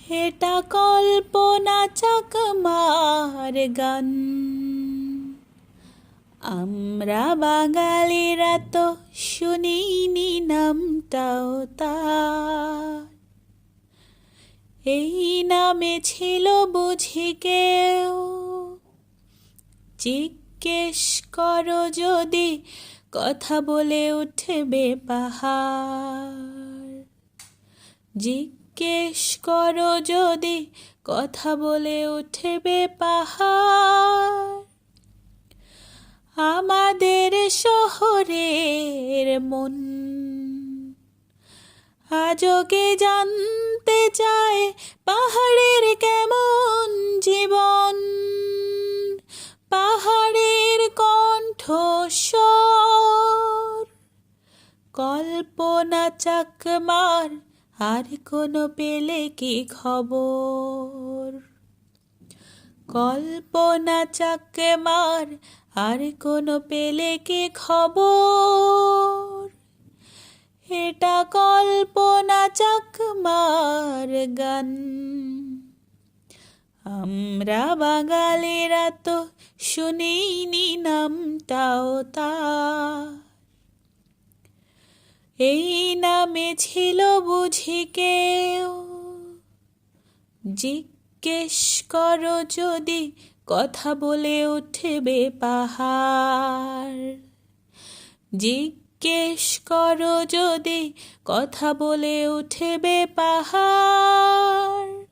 এটা কল্পনা চাকমার গান। আমরা বাঙালিরা তো শুনিনি নামটাও তার। এই নামে ছিল বুঝি কেউ? জিজ্ঞেস করো যদি, কথা বলে উঠবে পাহাড়। জিজ্ঞেস করো যদি, কথা বলে উঠবে পাহাড়। আমাদের শহরের মন আজও কে জানতে চায় পাহাড়ের কেমন জীবন। পাহাড়ের কণ্ঠস্বর কল্পনা চাকমার আর কোনো পেলে কি খবর? কল্পনা চাকমার আর কোনো পেলে কি খবর? এটা কল্পনা চাকমার গান। আমরা বাঙালিরা তো শুনিনি নামটাও তার। এই নামে ছিল বুঝি কেউ? জিজ্ঞেস করো যদি, কথা বলে উঠবে পাহাড়। জিজ্ঞেস করো যদি, কথা বলে উঠবে পাহাড়।